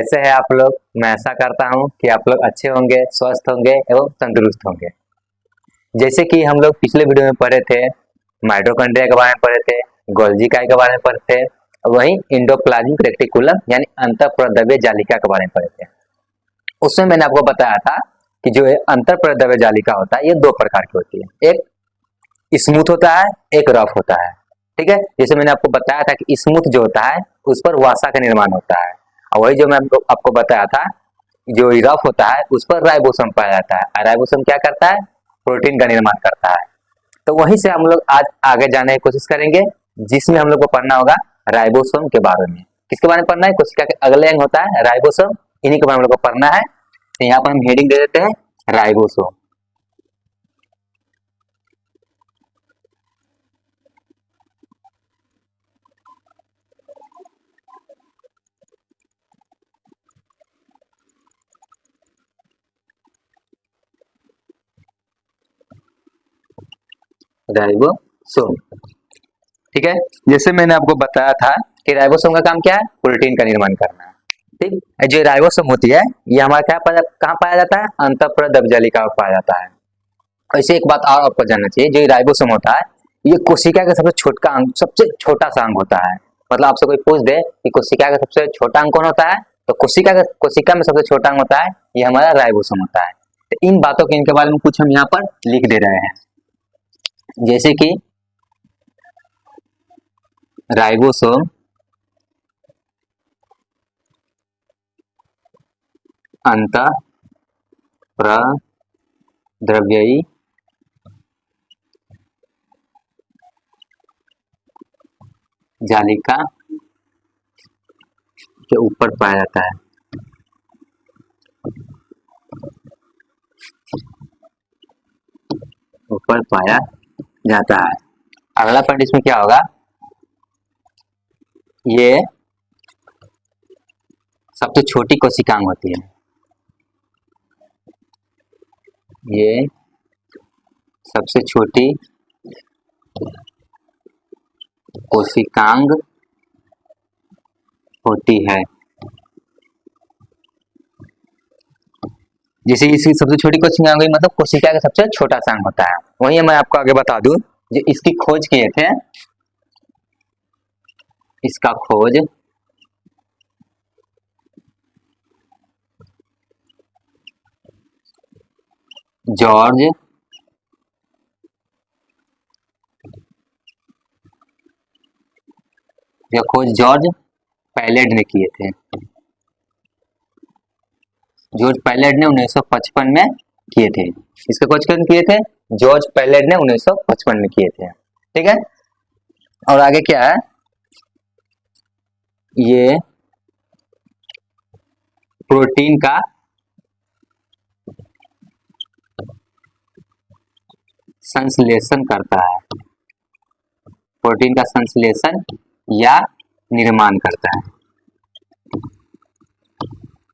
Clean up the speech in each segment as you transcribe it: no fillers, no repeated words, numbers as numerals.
कैसे हैं आप लोग। मैं आशा करता हूं कि आप लोग अच्छे होंगे, स्वस्थ होंगे एवं तंदुरुस्त होंगे। जैसे कि हम लोग पिछले वीडियो में पढ़े थे, माइटोकॉन्ड्रिया के बारे में पढ़े थे, गोल्जी इकाई के बारे में पढ़े थे, और वहीं इंडोप्लाज्मिक रेटिकुलम यानी अंतःप्रद्रव्य जालिका के बारे में पढ़े थे। उसमें मैंने आपको बताया था कि जो अंतःप्रद्रव्य जालिका होता है ये दो प्रकार की होती है, एक स्मूथ होता है, एक रफ होता है। ठीक है, जैसे मैंने आपको बताया था कि स्मूथ जो होता है उस पर वसा का निर्माण होता है, और वही जो मैं आपको बताया था जो रफ होता है उस पर राइबोसोम पाया जाता है, और राइबोसोम क्या करता है, प्रोटीन का निर्माण करता है। तो वहीं से हम लोग आज आगे जाने की कोशिश करेंगे, जिसमें हम लोग को पढ़ना होगा राइबोसोम के बारे में। किसके बारे में पढ़ना है, कोशिका के अगले अंग होता है राइबोसोम, इन्हीं के बारे में हम लोग को पढ़ना है। तो यहाँ पर हम हेडिंग दे देते हैं राइबोसोम। राइबोसोम, ठीक है। जैसे मैंने आपको बताया था कि राइबोसोम का काम क्या है, प्रोटीन का निर्माण करना है। ठीक, जो राइबोसोम होती है ये हमारा कहाँ पाया जाता है, अंतःप्रद्रव्य जालिका में पाया जाता है। ऐसे एक बात और आपको जानना चाहिए, जो राइबोसोम होता है ये कोशिका का सबसे छोटा अंग, सबसे छोटा सा अंग होता है। मतलब आपसे कोई पूछ दे कि कोशिका का सबसे छोटा अंग कौन होता है, तो कोशिका में सबसे छोटा अंग होता है ये हमारा राइबोसोम होता है। तो इन बातों के इनके बारे में कुछ हम यहाँ पर लिख दे रहे हैं, जैसे कि राइबोसोम अंतःप्रद्रव्यी जालिका के ऊपर पाया जाता है। ऊपर पाया जाता है। अगला पॉइंट इसमें क्या होगा, ये सबसे छोटी कोशिकांग होती है। ये सबसे छोटी कोशिकांग होती है। जैसे इसकी सबसे छोटी कोशिकांग हुई, मतलब कोशिका का सबसे छोटा सा अंग होता है। वहीं मैं आपको आगे बता दूं, जो इसकी खोज किए थे, इसका खोज जॉर्ज पैलेड ने किए थे। जॉर्ज पैलेड ने 1955 में किए थे। इसका खोज कौन किए थे, जॉर्ज पैलेड ने 1955 में किए थे। ठीक है, और आगे क्या है, ये प्रोटीन का संश्लेषण करता है। प्रोटीन का संश्लेषण या निर्माण करता है।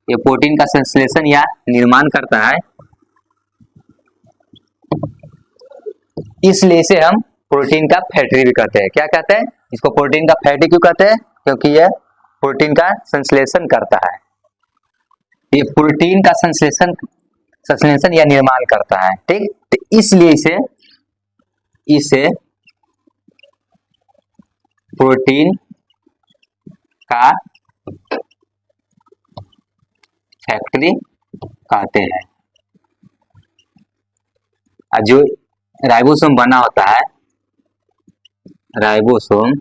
ये प्रोटीन का संश्लेषण या निर्माण करता है, इसलिए इसे हम प्रोटीन का फैक्ट्री भी कहते हैं। क्या कहते हैं इसको, प्रोटीन का फैक्ट्री क्यों कहते हैं, क्योंकि यह प्रोटीन का संश्लेषण करता है। ये प्रोटीन का संश्लेषण या निर्माण करता है। ठीक, तो इसलिए इसे प्रोटीन का फैक्ट्री कहते हैं। जो राइबोसोम बना होता है, राइबोसोम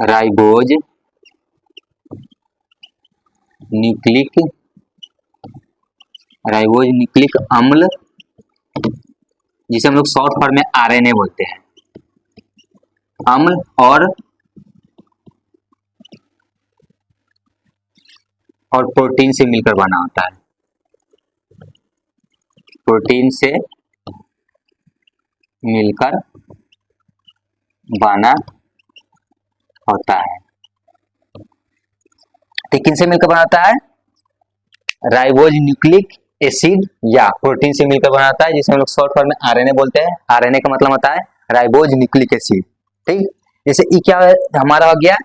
राइबोज न्यूक्लिक अम्ल, जिसे हम लोग शॉर्ट फॉर्म में आरएनए बोलते हैं, अम्ल और प्रोटीन से मिलकर बना होता है। प्रोटीन से मिलकर बना होता है। तो किन से मिलकर बनाता है, राइबोज न्यूक्लिक एसिड या प्रोटीन से मिलकर बनाता है, जिसे हम लोग शॉर्ट फॉर्म में आरएनए बोलते हैं। आरएनए का मतलब होता है राइबोज न्यूक्लिक एसिड। ठीक। जैसे ई क्या हमारा हो गया,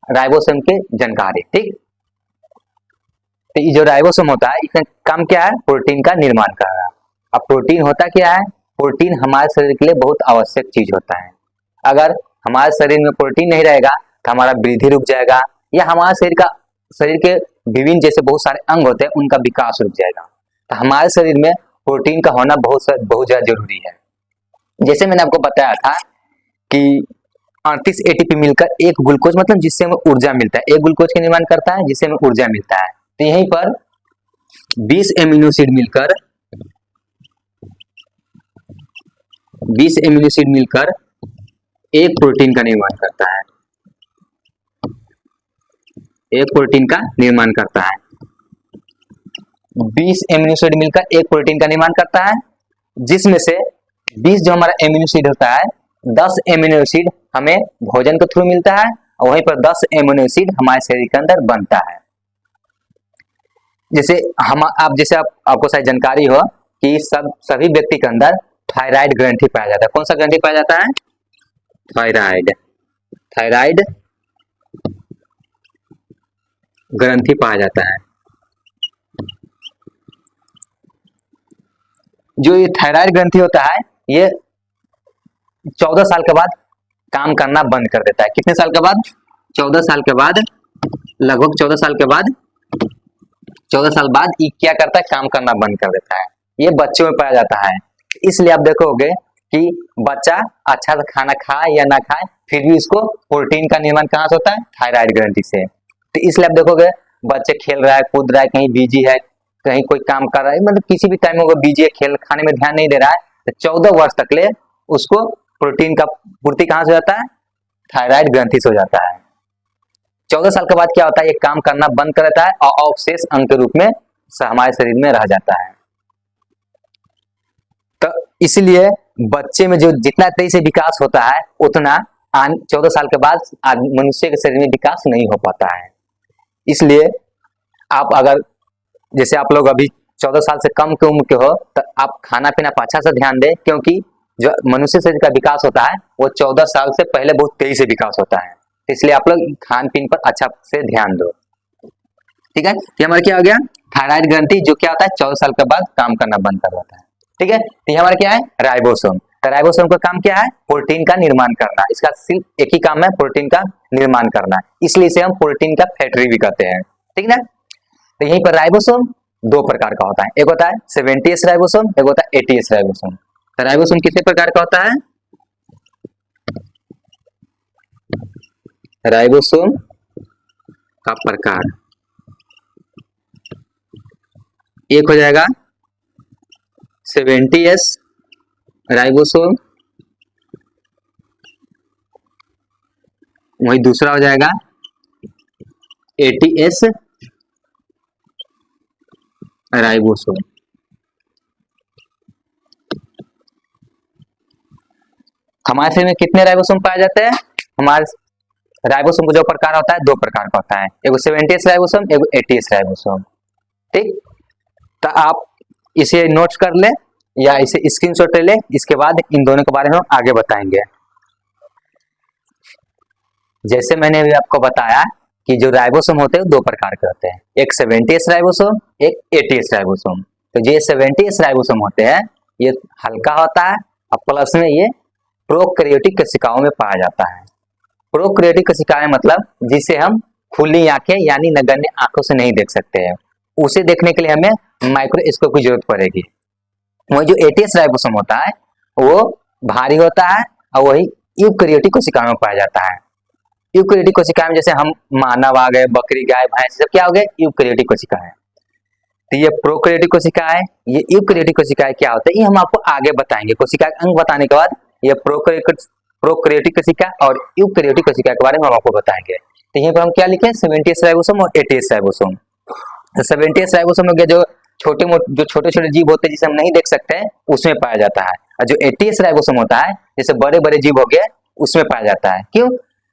राइबोसोम के जानकारी। ठीक, तो ये जो राइबोसोम होता है इसका काम क्या है, प्रोटीन का निर्माण करना। अब प्रोटीन होता क्या है, प्रोटीन हमारे शरीर के लिए बहुत आवश्यक चीज होता है। अगर हमारे शरीर में प्रोटीन नहीं रहेगा तो हमारा वृद्धि रुक जाएगा, या हमारे शरीर के विभिन्न जैसे बहुत सारे अंग होते हैं उनका विकास रुक जाएगा। तो हमारे शरीर में प्रोटीन का होना बहुत ज्यादा जरूरी है। जैसे मैंने आपको बताया था कि 38 एटीपी मिलकर एक ग्लूकोज, मतलब जिससे हमें ऊर्जा मिलता है, एक ग्लूकोज का निर्माण करता है जिससे हमें ऊर्जा मिलता है। तो यहीं पर 20 एमिनो एसिड मिलकर 20 एमिनो एसिड मिलकर एक प्रोटीन का निर्माण करता है, एक प्रोटीन का निर्माण करता है। 20 एमिनो एसिड मिलकर एक प्रोटीन का निर्माण करता है, जिसमें से 20 जो हमारा एमिनो एसिड होता है, 10 एमिनो एसिड हमें भोजन के थ्रू मिलता है और वहीं पर 10 एमिनो एसिड हमारे शरीर के अंदर बनता है। जैसे आपको शायद जानकारी हो कि सभी व्यक्ति के अंदर थायराइड ग्रंथि पाया जाता है। कौन सा ग्रंथि पाया जाता है, थायराइड ग्रंथि पाया जाता है। जो ये थायराइड ग्रंथि होता है ये 14 साल के बाद काम करना बंद कर देता है। कितने साल के बाद, 14 साल के बाद, लगभग 14 साल के बाद, 14 साल बाद ये क्या करता है, काम करना बंद कर देता है। ये बच्चों में पाया जाता है। इसलिए आप देखोगे कि बच्चा अच्छा सा खाना खाए या ना खाए फिर भी उसको प्रोटीन का निर्माण कहाँ से होता है, थायराइड ग्रंथि से। तो इसलिए आप देखोगे बच्चे खेल रहा है, कूद रहा है, कहीं बिजी है, कहीं कोई काम कर रहा है, मतलब किसी भी टाइम में बिजी है, खेल खाने में ध्यान नहीं दे रहा है, तो 14 वर्ष तक ले उसको प्रोटीन का पूर्ति कहाँ से हो जाता है, थायराइड ग्रंथि से हो जाता है। 14 साल के बाद क्या होता है, ये काम करना बंद कर देता है और अवशेष अंग के रूप में हमारे शरीर में रह जाता है। तो इसलिए बच्चे में जो जितना तेजी से विकास होता है उतना 14 साल के बाद मनुष्य के शरीर में विकास नहीं हो पाता है। इसलिए आप अगर जैसे आप लोग अभी 14 साल से कम की उम्र के हो तो आप खाना पीना पर अच्छा से ध्यान दें, क्योंकि जो मनुष्य शरीर का विकास होता है वो 14 साल से पहले बहुत तेजी से विकास होता है। इसलिए आप लोग खान पीन पर अच्छा से ध्यान दो। ठीक है, ये हमारा क्या हो गया, थायराइड ग्रंथि, जो क्या होता है 14 साल के बाद काम करना बंद कर देता है। ठीक है, तो ये हमारा क्या है, राइबोसोम। तो राइबोसोम का काम क्या है, प्रोटीन का निर्माण करना। इसका सिर्फ एक ही काम है, प्रोटीन का निर्माण करना, इसलिए इसे हम प्रोटीन का फैक्ट्री भी कहते हैं। ठीक है, तो यहीं पर राइबोसोम दो प्रकार का होता है, एक होता है 70S राइबोसोम, एक होता है 80S राइबोसोम। तो राइबोसोम कितने प्रकार का होता है, राइबोसोम का प्रकार एक हो जाएगा 70S राइबोसोम, वही दूसरा हो जाएगा 80S राइबोसोम। हमारे शरीर में कितने राइबोसोम पाए जाते हैं, हमारे राइबोसोम का जो प्रकार होता है दो प्रकार का होता है, एक 70S राइबोसोम, एक 80S राइबोसोम। ठीक, तो आप इसे नोट्स कर ले या इसे स्क्रीनशॉट ले ले, इसके बाद इन दोनों के बारे में हम आगे बताएंगे। जैसे मैंने अभी आपको बताया कि जो राइबोसोम होते हैं दो प्रकार के होते हैं, एक 70S राइबोसोम, एक 80S राइबोसोम। तो जो 70S राइबोसोम होते हैं ये हल्का होता है और प्लस में ये प्रोकैरियोटिक कोशिकाओं में पाया जाता है। प्रोकैरियोटिक कोशिकाएं मतलब जिसे हम खुली आंखें यानी नगण्य आंखों से नहीं देख सकते हैं, उसे देखने के लिए हमें माइक्रोस्कोप की जरूरत पड़ेगी। वही जो 80S राइबोसोम होता है वो भारी होता है और वही यूकैरियोटिक कोशिकाओं में पाया जाता है। यूकैरियोटिक कोशिकाएं जैसे हम मानव आ गए, बकरी, गाय, भैंस, सब क्या हो गए, यूकैरियोटिक कोशिकाएं। तो ये प्रोकैरियोटिक कोशिकाएं, ये यूकैरियोटिक कोशिकाएं क्या होता है ये हम आपको आगे बताएंगे। कोशिका अंग बताने के बाद ये प्रोकैरियोटिक कोशिका और यूकैरियोटिक कोशिका के बारे में हम आपको बताएंगे। तो यहाँ पर हम क्या लिखे, 70S राइबोसोम और 80S राइबोसोम। तो 70S राइबोसोम में जो छोटे छोटे जीव होते हैं जिसे हम नहीं देख सकते हैं उसमें पाया जाता है, और जो 80S राइबोसोम होता है जैसे बड़े बड़े जीव हो गए उसमें पाया जाता है। क्यों,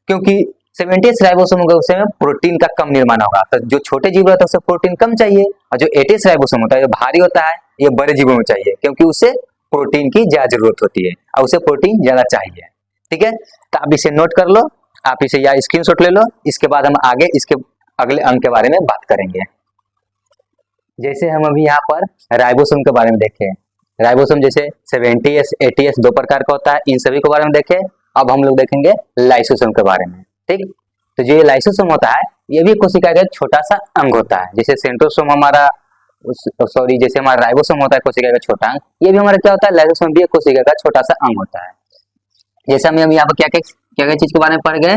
क्योंकि 70S राइबोसोम होगा उसमें प्रोटीन का कम निर्माण होगा, तो जो छोटे जीव रहता है उसे प्रोटीन कम चाहिए, और जो 80S राइबोसोम होता है जो भारी होता है ये बड़े जीवों में चाहिए, क्योंकि उसे प्रोटीन की ज्यादा जरूरत होती है और उसे प्रोटीन ज्यादा चाहिए। ठीक है, तो आप इसे नोट कर लो, आप इसे या स्क्रीनशॉट ले लो। इसके बाद हम आगे इसके अगले अंग के बारे में बात करेंगे। जैसे हम अभी यहाँ पर राइबोसोम के बारे में देखें, राइबोसोम जैसे 70S 80S दो प्रकार का होता है, इन सभी के बारे में देखें। अब हम लोग देखेंगे लाइसोसोम के बारे में। ठीक, तो जो ये लाइसोसोम होता है ये भी कोशिका का एक छोटा सा अंग होता है। जैसे सेंट्रोसोम हमारा जैसे हमारा राइबोसोम होता है कोशिका का छोटा अंग, ये भी हमारा क्या होता है, लाइसोसोम भी एक कोशिका का छोटा सा अंग होता है। जैसे हम यहाँ पर क्या क्या चीज के बारे में पढ़ गए,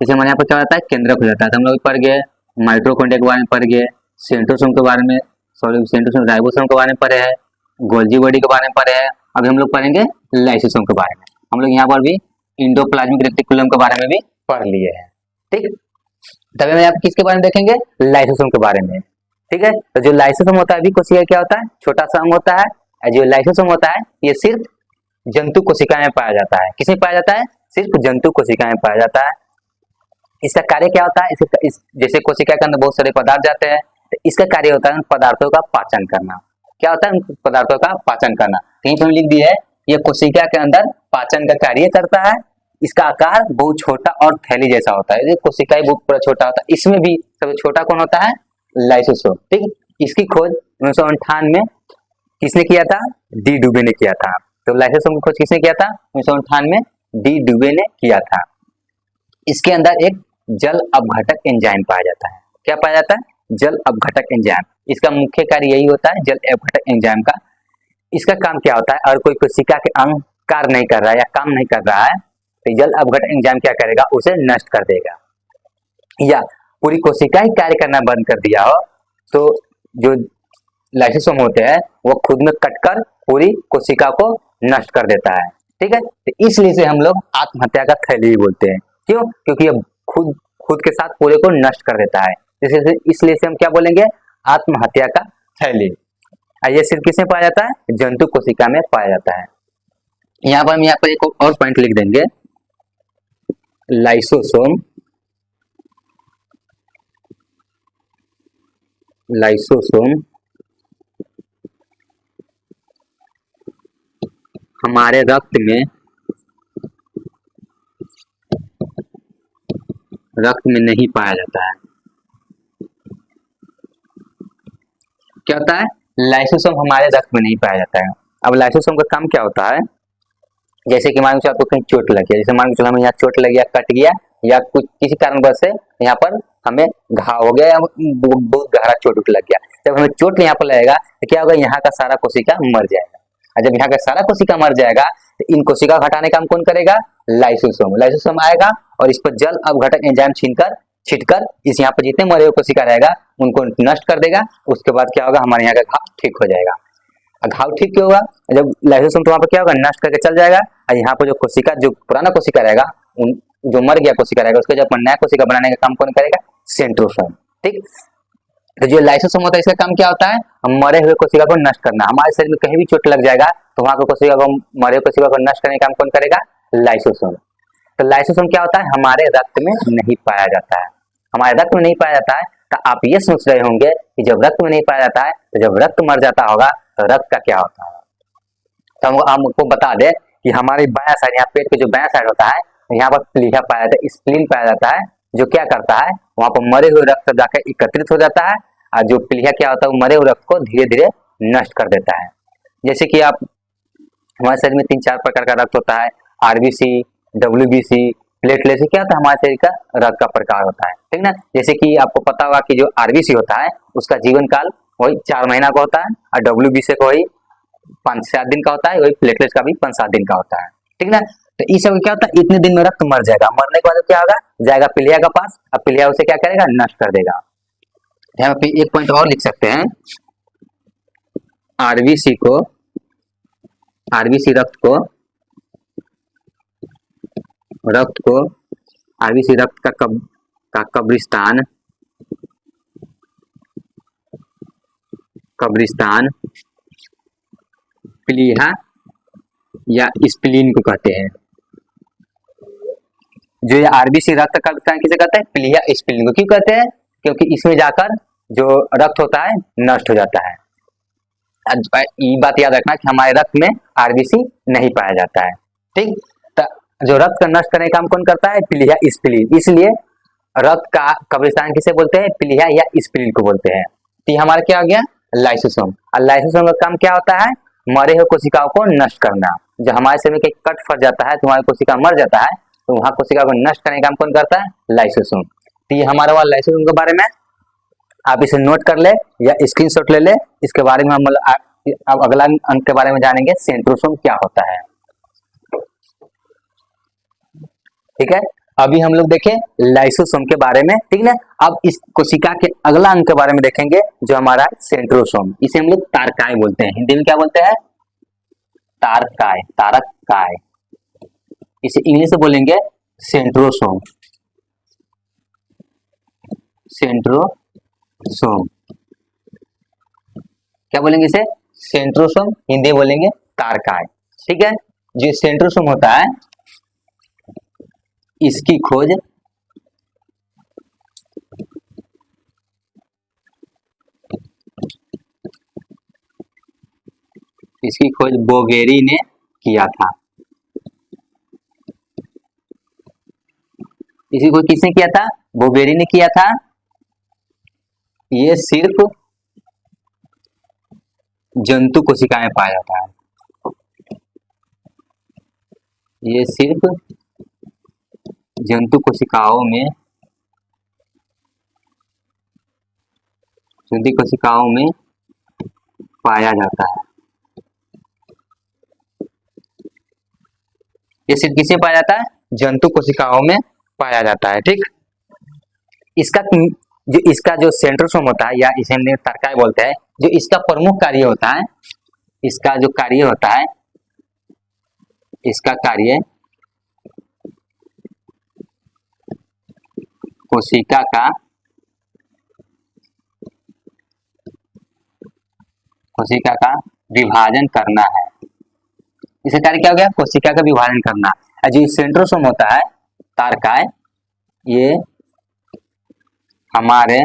जैसे हमारे यहाँ पर क्या होता है, केंद्रक हो जाता है, तो हम लोग पढ़ गए माइटोकॉन्ड्रिया के बारे में, पढ़ गए सेंट्रोसोम के बारे में, सेंट्रोसोम राइबोसोम के बारे में पढ़े हैं, गोल्जी बॉडी के बारे में पढ़े हैं। अभी हम लोग पढ़ेंगे लाइसोसोम के बारे में। हम लोग यहाँ पर भी इंडोप्लाज्मिक रेटिकुलम के बारे में भी पढ़ लिए हैं। ठीक, तभी हम यहाँ पर किसके बारे में देखेंगे, लाइसोसोम के बारे में। ठीक है, तो जो लाइसोसोम होता है भी कोशिका क्या होता है, छोटा सा अंग होता है। जो लाइसोसोम होता है ये सिर्फ जंतु कोशिका में पाया जाता है। किसमें पाया जाता है, सिर्फ जंतु कोशिका में पाया जाता है। इसका कार्य क्या होता है, जैसे कोशिका के अंदर बहुत सारे पदार्थ जाते हैं, तो इसका कार्य होता है उन पदार्थों का पाचन करना। क्या होता है, उन पदार्थों का पाचन करना। कहीं पर लिख दिया है ये कोशिका के अंदर पाचन का कार्य करता है। इसका आकार बहुत छोटा और थैली जैसा होता है। ये कोशिका बहुत पूरा छोटा होता है, इसमें भी सबसे छोटा कौन होता है, लाइसोसोम। ठीक, इसकी खोज 1958 में किसने किया था, डी डुबे ने किया था। तो लाइसोसोम की खोज किसने किया था, 1958 में डी डुबे ने किया था। इसके अंदर एक जल अपघटक एंजाइम पाया जाता है। क्या पाया जाता है, जल अपघटक एंजाइम। इसका मुख्य कार्य यही होता है, जल अपघटक एंजाइम का। इसका काम क्या होता है, अगर कोई कोशिका के अंग कार्य नहीं कर रहा है या काम नहीं कर रहा है, तो जल अपघटक एंजाइम क्या करेगा, उसे नष्ट कर देगा। या पूरी कोशिका ही कार्य करना बंद कर दिया हो, तो जो लाइसोसोम होते हैं वो खुद में कटकर पूरी कोशिका को नष्ट कर देता है। ठीक है, तो इसलिए से हम लोग आत्महत्या का थैली बोलते हैं। क्यों, क्योंकि ये खुद के साथ पूरे को नष्ट कर देता है। इसलिए से हम क्या बोलेंगे, आत्महत्या का थैली। ये सिर्फ किसमें पाया जाता है, जंतु कोशिका में पाया जाता है। यहाँ पर हम यहाँ पर एक और पॉइंट लिख देंगे, लाइसोसोम हमारे रक्त में नहीं पाया जाता है। क्या होता है, लाइसोसोम हमारे रक्त में नहीं पाया जाता है। अब लाइसोसोम का काम क्या होता है, जैसे कि मान लो आपको कहीं चोट लग गया, जैसे मान लो हमें यहाँ चोट लग गया, कट गया, या कुछ किसी कारणवश से यहाँ पर हमें घाव हो गया या बहुत गहरा चोट लग गया। जब हमें चोट यहाँ पर लगेगा तो क्या होगा, यहाँ का सारा कोशिका मर जाएगा। और जब यहाँ का सारा कोशिका मर जाएगा तो इन कोशिका को हटाने का काम कौन करेगा, लाइसोसोम आएगा और इस पर जल अपघटक एंजाइम छिटकर इस यहाँ पर जितने मरे हुए कोशिका रहेगा उनको नष्ट कर देगा। उसके बाद क्या होगा, हमारे यहाँ का घाव ठीक हो जाएगा। घाव ठीक क्यों होगा, जब लाइसोसोम तो वहाँ पर क्या होगा, नष्ट करके चल जाएगा। और यहाँ पर जो पुराना कोशिका रहेगा, जो मर गया कोशिका रहेगा, उसको जब नया कोशिका बनाने का काम कौन करेगा, सेंट्रोसोम। ठीक, तो जो लाइसोसोम होता है इसका काम क्या होता है, हम मरे हुए कोशिका को नष्ट करना। हमारे शरीर में कहीं भी चोट लग जाएगा तो वहां को कोशिका को, मरे हुए कोशिका को नष्ट करने का काम कौन करेगा, लाइसोसोम। तो लाइसोसोम क्या होता है, हमारे रक्त में नहीं पाया जाता है। हमारे रक्त में नहीं पाया जाता है, तो आप ये सोच रहे होंगे कि जब रक्त में नहीं पाया जाता है तो जब रक्त मर जाता होगा तो रक्त का क्या होता है। तो हम आपको बता दें कि हमारे बायां साइड, यहाँ पेट के जो बायां साइड होता है, यहाँ पर प्लीहा पाया जाता है, स्प्लीन पाया जाता है, जो क्या करता है, वहां पर मरे हुए रक्त सब जाकर एकत्रित हो जाता है। और जो प्लीहा क्या होता है, वो मरे हुए रक्त को धीरे धीरे नष्ट कर देता है। जैसे कि आप, हमारे शरीर में 3-4 प्रकार का रक्त होता है, आरबीसी, डब्ल्यूबीसी, प्लेटलेट। क्या होता है, हमारे शरीर का रक्त का प्रकार होता है। ठीक ना, जैसे कि आपको पता होगा कि जो आरबीसी होता है उसका जीवन काल वही 4 महीना का होता है, और डब्ल्यूबीसी का वही 5-7 दिन का होता है, वही प्लेटलेट का भी 5-7 दिन का होता है। ठीक ना, तो इस सब क्या होता है, इतने दिन में रक्त मर जाएगा। मरने के बाद क्या होगा, जाएगा प्लीहा का पास, अब प्लीहा उसे क्या करेगा, नष्ट कर देगा। यहाँ पे एक पॉइंट और लिख सकते हैं, आरबीसी आरबीसी रक्त का कब्रिस्तान प्लीहा या स्प्लीन को कहते हैं। जो ये आरबीसी रक्त का कब्रिस्तान किसे कहते हैं, प्लीहा स्प्लीन को। क्यों कहते हैं, क्योंकि इसमें जाकर जो रक्त होता है नष्ट हो जाता है। ये बात याद रखना कि हमारे रक्त में आरबीसी नहीं पाया जाता है। ठीक, तो जो रक्त का नष्ट करने का काम कौन करता है? पीलिया स्प्लीन। इसलिए रक्त का कब्रिस्तान किसे बोलते हैं? पीलिया या स्प्लीन को बोलते हैं। तो ये हमारा क्या हो गया? लाइसोसोम। और लाइसोसोम का काम क्या होता है? मरे हुए कोशिकाओं को नष्ट करना। जब हमारे शरीर में कहीं कट फट जाता है तो हमारी कोशिका मर जाता है, तो वहां कोशिका को नष्ट करने का काम कौन करता है? लाइसोसोम। तो ये हमारा हुआ लाइसोसोम के बारे में। आप इसे नोट कर ले या स्क्रीनशॉट ले ले। इसके बारे में हम अब अगला अंक के बारे में जानेंगे, सेंट्रोसोम क्या होता है। ठीक है, अभी हम लोग देखें लाइसोसोम के बारे में, ठीक ना। अब इस कोशिका के अगला अंक के बारे में देखेंगे जो हमारा सेंट्रोसोम। इसे हम लोग तारकाय बोलते हैं। हिंदी में क्या बोलते हैं? तारकाय, तारकाय। इसे इंग्लिश में बोलेंगे सेंट्रोसोम। सेंट्रोसोम क्या बोलेंगे इसे? सेंट्रोसोम। हिंदी में बोलेंगे तारकाय। ठीक है, जो सेंट्रोसोम होता है इसकी खोज बोगेरी ने किया था। इसकी खोज किसने किया था? बोगेरी ने किया था। ये सिर्फ जंतु कोशिका में पाया जाता है। ये सिर्फ जंतु कोशिकाओं में पाया जाता है। ये सिर्फ किसे पाया जाता है? जंतु कोशिकाओं में पाया जाता है। ठीक, इसका जो सेंट्रोसोम होता है या इसे हम तारकाय बोलते हैं, जो इसका प्रमुख कार्य होता है, इसका जो कार्य होता है, इसका कार्य कोशिका का विभाजन करना है। इसका कार्य क्या हो गया? कोशिका का विभाजन करना। जो सेंट्रोसोम होता है तारकाय, ये हमारे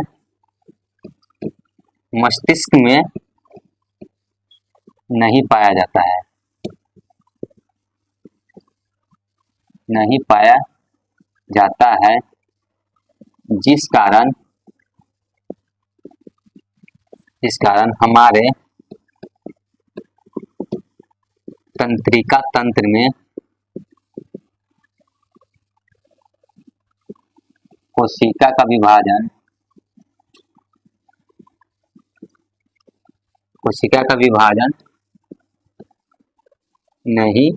मस्तिष्क में नहीं पाया जाता है, नहीं पाया जाता है, जिस कारण हमारे तंत्रिका तंत्र में कोशिका का विभाजन नहीं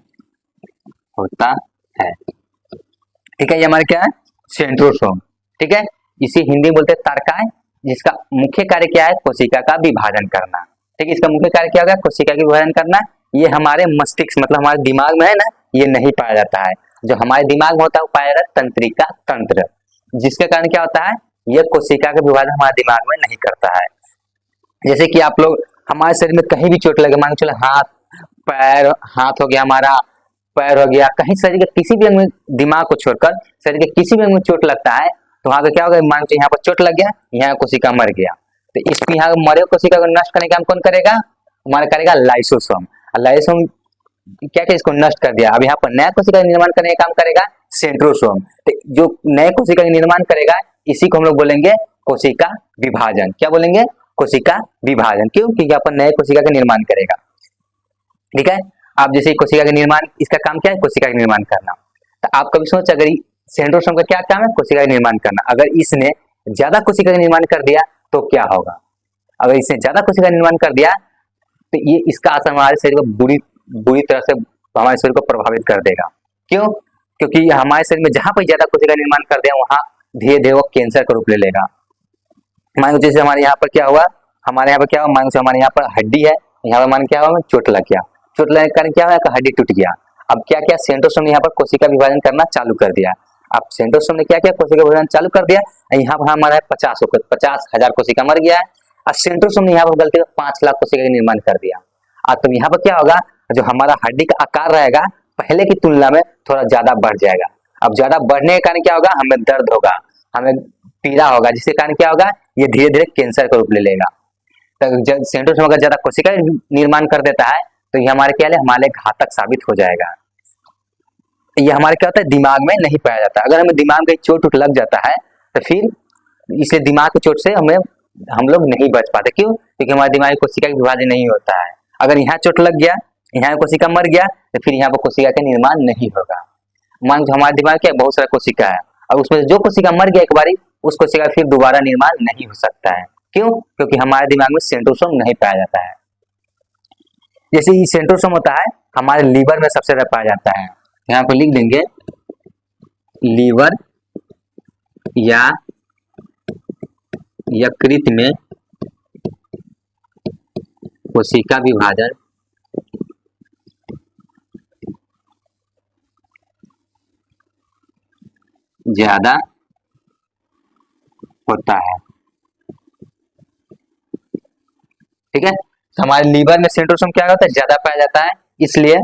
होता है। ठीक है, ये हमारे क्या है? सेंट्रोसोम। ठीक है, इसे हिंदी में बोलते हैं तारकाय, जिसका मुख्य कार्य क्या है? कोशिका का विभाजन करना। ठीक है, इसका मुख्य कार्य क्या होगा? कोशिका का विभाजन करना। ये हमारे मस्तिष्क मतलब हमारे दिमाग में है ना, ये नहीं पाया जाता है। जो हमारे दिमाग में होता है वो पाया जाता है तंत्रिका तंत्र, जिसके कारण क्या होता है? ये कोशिका का विभाजन हमारे दिमाग में नहीं करता है। जैसे कि आप लोग हमारे शरीर में कहीं भी चोट लगे, मान के चलो हाथ पैर, हाथ हो गया हमारा, पैर हो गया, कहीं शरीर के किसी भी अंग में, दिमाग को छोड़कर शरीर के किसी भी अंग में चोट लगता है, तो वहां पे क्या होगा? मान के यहाँ पर चोट लग गया, यहाँ कोशिका मर गया, तो इसको यहाँ मरे कोशिका को नष्ट करने का काम कौन करेगा? हमारा करेगा लाइसोसोम। लाइसोसोम क्या क्या इसको नष्ट कर दिया। अब यहाँ पर नया कोशिका का निर्माण करने का काम करेगा सेंट्रोसोम। तो जो नए कोशिका का निर्माण करेगा इसी को हम लोग बोलेंगे कोशिका विभाजन। क्या बोलेंगे? कोशिका विभाजन। क्यों? क्योंकि यहाँ पर नए कोशिका का निर्माण करेगा। ठीक है, आप जैसे कोशिका का निर्माण, इसका काम क्या है? कोशिका का निर्माण करना। तो आप कभी सोच, अगर सेंट्रोसोम का क्या काम है? कोशिका का निर्माण करना। अगर इसने ज्यादा कोशिका का निर्माण कर दिया तो क्या होगा? अगर इसने ज्यादा कोशिका का निर्माण कर दिया तो ये इसका असर हमारे शरीर को बुरी तरह से हमारे शरीर को प्रभावित कर देगा। क्यों? क्योंकि हमारे शरीर में जहां पर ज्यादा कोशिका निर्माण कर दिया वहां धीरे धीरे वो कैंसर का रूप ले लेगा। मान जैसे हमारे यहाँ पर क्या हुआ, हमारे यहाँ पर क्या हुआ, मान हमारे यहाँ पर हड्डी है, यहाँ पर मान क्या हुआ, चोट लग गया, चोट लगने के कारण क्या हुआ, हड्डी टूट गया। अब क्या क्या सेंट्रोसोम ने यहाँ पर कोशिका विभाजन करना चालू कर दिया। अब सेंट्रोसोम ने क्या किया? कोशिका विभाजन चालू कर दिया। यहाँ पर हमारा 50,000 कोशिका मर गया है। अब सेंट्रोसोम ने यहाँ पर गलती से 5 लाख कोशिका का निर्माण कर दिया। अब तो यहाँ पर क्या होगा, जो हमारा हड्डी का आकार रहेगा पहले की तुलना में थोड़ा ज्यादा बढ़ जाएगा। अब ज्यादा बढ़ने के कारण क्या होगा, हमें दर्द होगा, हमें पीड़ा होगा, जिसके कारण क्या होगा, ये धीरे धीरे कैंसर का रूप ले लेगा। तो जब सेंट्रोसोम अगर ज्यादा कोशिका निर्माण कर देता है तो ये हमारे क्या है, हमारे घातक साबित हो जाएगा। ये हमारे क्या होता है, दिमाग में नहीं पाया जाता। अगर हमें दिमाग में चोट उठ लग जाता है तो फिर इसलिए दिमाग की चोट से हम लोग नहीं बच पाते। क्यों? क्योंकि हमारे दिमाग में कोशिका का विभाजन नहीं होता है। अगर यहाँ चोट लग गया, यहाँ कोशिका मर गया, तो फिर यहाँ पर कोशिका का निर्माण नहीं होगा। मान लो हमारे दिमाग में बहुत सारा कोशिका है, और उसमें जो कोशिका मर गया एक बारी, उस कोशिका फिर दोबारा निर्माण नहीं हो सकता है। क्यों? क्योंकि हमारे दिमाग में सेंट्रोसोम नहीं पाया जाता है। जैसे ये सेंट्रोसोम होता है हमारे लीवर में सबसे ज्यादा पाया जाता है। यहाँ पर लिख देंगे लीवर या यकृत में कोशिका विभाजन ज्यादा होता है। ठीक है, तो हमारे लीवर में सेंट्रोसोम क्या होता है, ज्यादा पाया जाता है, इसलिए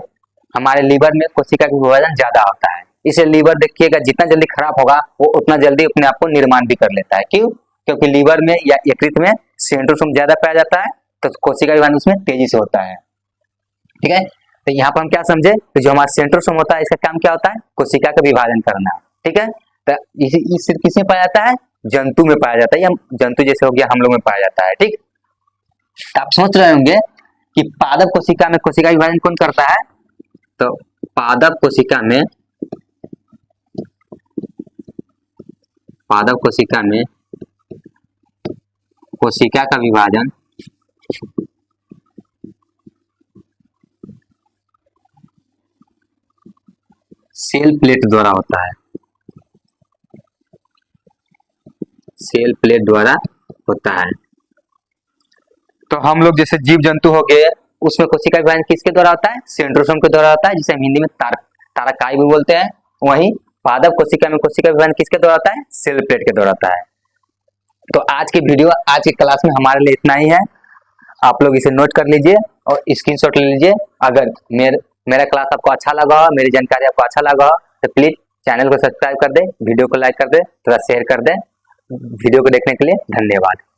हमारे लीवर में कोशिका का विभाजन ज्यादा होता है। इसलिए लीवर देखिएगा जितना जल्दी खराब होगा वो उतना जल्दी अपने आप को निर्माण भी कर लेता है। क्यों? क्योंकि लीवर में या यकृत में सेंट्रोसोम ज्यादा पाया जाता है, तो कोशिका विभाजन उसमें तेजी से होता है। ठीक है, तो यहाँ पर हम क्या समझे, तो जो हमारा सेंट्रोसोम होता है इसका काम क्या होता है, कोशिका का विभाजन करना। ठीक है, तो इस किसमें पाया जाता है, जंतु में पाया जाता है, या जंतु जैसे हो गया हम लोग में पाया जाता है। ठीक, तो आप सोच रहे होंगे कि पादप कोशिका में कोशिका विभाजन कौन करता है, तो पादप कोशिका में कोशिका का विभाजन सेल प्लेट द्वारा होता है। सेल प्लेट द्वारा होता है। तो हम लोग जैसे जीव जंतु हो गए, उसमें कोशिका विभाजन किसके द्वारा होता है, सेंट्रोसोम के द्वारा होता है, जिसे हम हिंदी में तारकाई भी बोलते हैं। वहीं पादप कोशिका में कोशिका विभाजन किसके द्वारा होता है, सेल प्लेट के द्वारा होता है। तो आज की क्लास में हमारे लिए इतना ही है। आप लोग इसे नोट कर लीजिए और स्क्रीनशॉट ले लीजिए। अगर मेरा क्लास आपको अच्छा लगा हो, मेरी जानकारी आपको अच्छा लगा हो, तो प्लीज चैनल को सब्सक्राइब कर दे, वीडियो को लाइक कर दे, थोड़ा शेयर कर दे। वीडियो को देखने के लिए धन्यवाद।